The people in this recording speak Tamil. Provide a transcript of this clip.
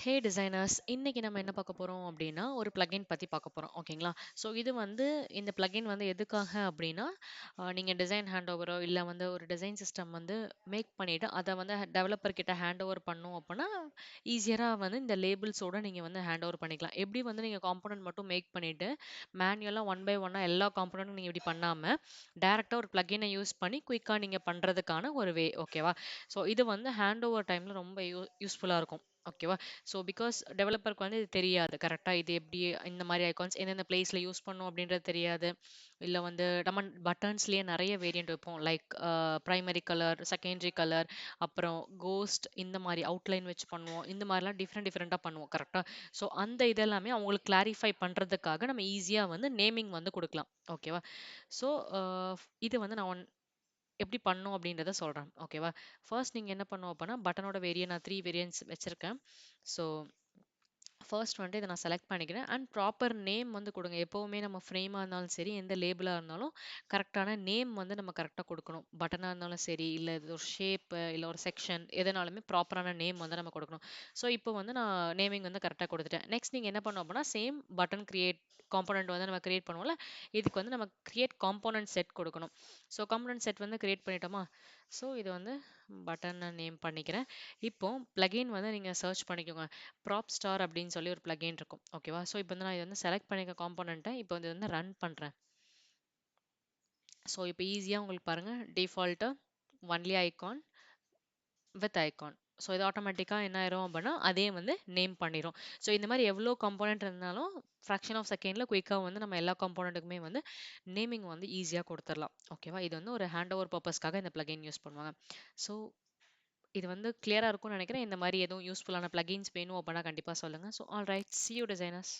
ஹே டிசைனர்ஸ், இன்னைக்கு நம்ம என்ன பார்க்க போறோம் அப்படின்னா, ஒரு பிளக்கின் பத்தி பார்க்க போறோம். ஓகேங்களா? ஸோ இது வந்து இந்த பிளக்கின் வந்து எதுக்காக அப்படின்னா, நீங்க டிசைன் ஹேண்ட் ஓவரோ இல்ல வந்து ஒரு டிசைன் சிஸ்டம் வந்து மேக் பண்ணிட்டு, அத வந்து டெவலப்பர் கிட்ட ஹேண்ட் ஓவர் பண்ணோம் அப்படின்னா, ஈஸியரா வந்து இந்த லேபிள்ஸோட நீங்க வந்து ஹேண்ட் ஓவர் பண்ணிக்கலாம். எப்படி வந்து நீங்க காம்போனன்ட் மட்டும் மேக் பண்ணிட்டு, மேனுவலா ஒன் பை ஒன்னா எல்லா காம்போனன்ட்டும் நீங்க இப்படி பண்ணாம, டைரக்ட்டா ஒரு பிளக்கின யூஸ் பண்ணி குயிக்கா நீங்க பண்றதுக்கான ஒரு வே. ஓகேவா? ஸோ இது வந்து ஹேண்ட் ஓவர் டைம்ல ரொம்ப யூஸ்ஃபுல்லா இருக்கும். ஓகேவா? ஸோ பிகாஸ் டெவலப்பருக்கு வந்து இது தெரியாது. கரெக்ட்டா இது எப்படி இந்த மாரி ஐகான்ஸ் எந்தெந்த பிளேஸ்ல யூஸ் பண்ணணும் அப்படின்றது தெரியாது. இல்ல வந்து நம்ம பட்டன்ஸ்லயே நெறைய வேரியன்ட் வைப்போம். Like primary colour, secondary colour, அப்புறம் கோஸ்ட் இந்த மாரி அவுட்லைன் வச்சு பண்ணுவோம். இந்த மாரிலாம் டிஃப்ரெண்ட்டா பண்ணுவோம். கரெக்ட்டா? ஸோ அந்த இதெல்லாமே அவங்களுக்கு கிளாரிஃபை பண்றதுக்காக நம்ம ஈஸியா வந்து நேமிங் வந்து குடுக்கலாம். ஓகேவா? ஸோ அ இது வந்து நான் எப்படி பண்ணணும் அப்படின்றத சொல்றேன். ஓகேவா? ஃபர்ஸ்ட் நீங்க என்ன பண்ணணும் அப்பன்னா, பட்டனோட நான் 3 வேரியன்ட்ஸ் வச்சிருக்கேன். ஸோ ஃபர்ஸ்ட் வந்துட்டு இத நான் செலக்ட் பண்ணிக்கிறேன். அண்ட் ப்ராப்பர் நேம் வந்து குடுங்க. எப்பவுமே நம்ம ஃப்ரேமா இருந்தாலும் சரி, எந்த லேபிளா இருந்தாலும் கரெக்ட்டான நேம் வந்து நம்ம கரெக்ட்டா குடுக்கணும். பட்டனா இருந்தாலும் சரி, இல்ல இது ஒரு ஷேப், இல்ல ஒரு செக்ஷன் எதுனாலுமே ப்ராப்பரான நேம் வந்து நம்ம குடுக்கணும். ஸோ இப்போ வந்து நான் நேமிங் வந்து கரெக்ட்டா குடுத்துட்டேன். நெக்ஸ்ட் நீங்க என்ன பண்ணணும் அப்படின்னா, சேம் பட்டன் கிரியேட் காம்போனன்ட் வந்து நம்ம கிரியேட் பண்ணுவோம்ல, இதுக்கு வந்து நம்ம கிரியேட் காம்போனன்ட் செட் குடுக்கணும். ஸோ காம்போனன்ட் செட் வந்து கிரியேட் பண்ணிட்டோமா? ஸோ இது வந்து பட்டன் நேம் பண்ணிக்கிறேன். இப்போ பிளக்கின் வந்து நீங்க சர்ச் பண்ணிக்கோங்க. ப்ராப் ஸ்டார் அப்படின்னு சொல்லி ஒரு பிளக்கின் இருக்கும். ஓகேவா? ஸோ இப்போ வந்து நான் இதை வந்து செலக்ட் பண்ணிக்க காம்போனன்ட்டை இப்போ வந்து ரன் பண்றேன். ஸோ இப்போ ஈஸியா உங்களுக்கு பாருங்க டிஃபால்ட்டா only icon with icon. So இது ஆட்டோமேட்டிக்கா என்ன ஆயிரும் அப்படின்னா, அதே வந்து நேம் பண்ணிரும். ஸோ இந்த மாதிரி எவ்வளோ காம்போனன்ட் இருந்தாலும் ஃப்ராக்ஷன் ஆஃப் செகண்ட்ல குயிக்கா வந்து நம்ம எல்லா காம்போனன்ட்டுக்குமே வந்து நேமிங் வந்து ஈஸியா குடுத்துறலாம். ஓகேவா? இது வந்து ஒரு ஹேண்ட் ஓவர் பர்ப்பஸ்க்காக இந்த பிளக்கின் யூஸ் பண்ணுவாங்க. ஸோ இது வந்து கிளியரா இருக்கும்னு நினைக்கிறேன். இந்த மாதிரி எதுவும் யூஸ்ஃபுல்லான பிளக்கின்ஸ் வேணும் அப்படின்னா கண்டிப்பா சொல்லுங்க. So alright, see you designers.